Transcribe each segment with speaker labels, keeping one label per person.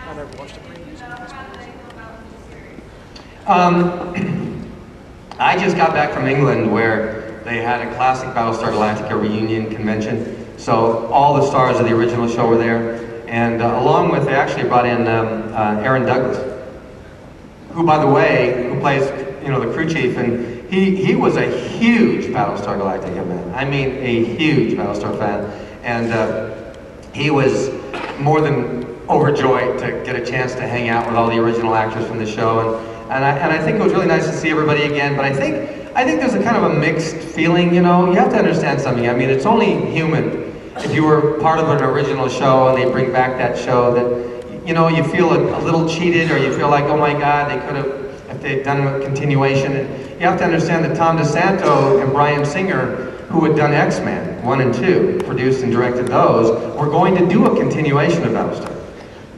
Speaker 1: I've never watched a previews of this movie.
Speaker 2: I just got back from England where they had a classic Battlestar Galactica reunion convention. So all the stars of the original show were there. And along with, they actually brought in Aaron Douglas, who, by the way, who plays, you know, the crew chief, and he was a huge Battlestar Galactica fan. I mean, a huge Battlestar fan. And he was more than overjoyed to get a chance to hang out with all the original actors from the show. And I think it was really nice to see everybody again. But I think there's a kind of a mixed feeling, you know. You have to understand something. I mean, it's only human. If you were part of an original show and they bring back that show, that, you know, you feel a little cheated, or you feel like, oh my God, they could have, if they'd done a continuation. And you have to understand that Tom DeSanto and Bryan Singer, who had done X-Men 1 and 2, produced and directed those, were going to do a continuation of Battlestar.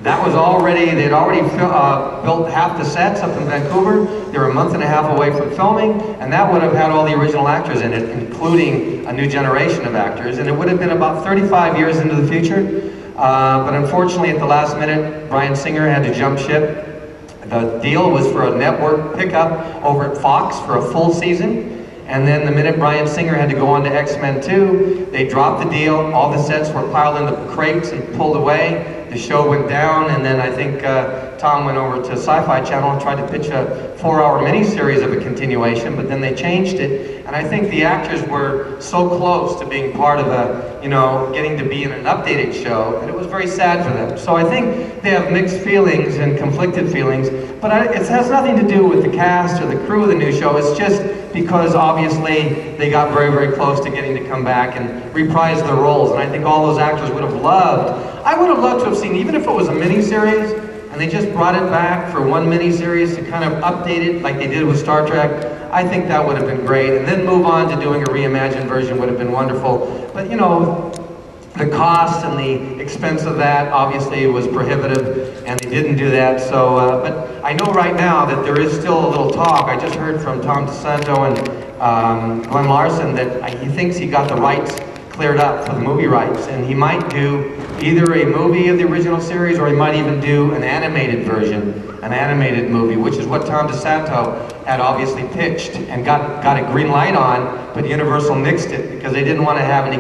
Speaker 2: That was already, they'd already built half the sets up in Vancouver. They were a month and a half away from filming, and that would have had all the original actors in it, including a new generation of actors, and it would have been about 35 years into the future. But unfortunately, at the last minute, Bryan Singer had to jump ship. The deal was for a network pickup over at Fox for a full season. And then the minute Bryan Singer had to go on to X-Men 2, they dropped the deal, all the sets were piled into crates and pulled away. The show went down, and then I think Tom went over to Sci-Fi Channel and tried to pitch a 4-hour miniseries of a continuation, but then they changed it. And I think the actors were so close to being part of a, you know, getting to be in an updated show, that it was very sad for them. So I think they have mixed feelings and conflicted feelings, but it has nothing to do with the cast or the crew of the new show. It's just because obviously they got very, very close to getting to come back and reprise their roles. And I think all those actors would have loved, I would have loved to have seen, even if it was a miniseries, and they just brought it back for one miniseries to kind of update it like they did with Star Trek, I think that would have been great. And then move on to doing a reimagined version would have been wonderful. But you know, the cost and the expense of that obviously was prohibitive, and they didn't do that. So, but I know right now that there is still a little talk. I just heard from Tom DeSanto and Glenn Larson that he thinks he got the rights cleared up for the movie rights, and he might do either a movie of the original series, or he might even do an animated version, an animated movie, which is what Tom DeSanto had obviously pitched and got a green light on, but Universal nixed it because they didn't want to have any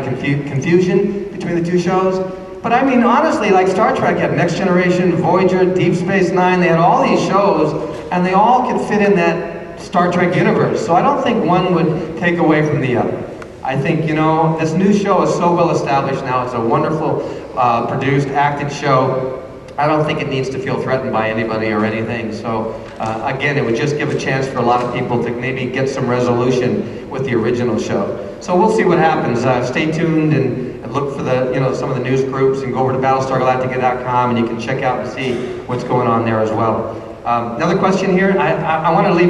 Speaker 2: confusion between the two shows. But I mean, honestly, like Star Trek had Next Generation, Voyager, Deep Space Nine, they had all these shows, and they all could fit in that Star Trek universe. So I don't think one would take away from the other. I think, you know, this new show is so well established now. It's a wonderful produced, acted show. I don't think it needs to feel threatened by anybody or anything. So again, it would just give a chance for a lot of people to maybe get some resolution with the original show. So we'll see what happens. Stay tuned and look for the, you know, some of the news groups, and go over to BattlestarGalactica.com and you can check out and see what's going on there as well. Another question here. I want to leave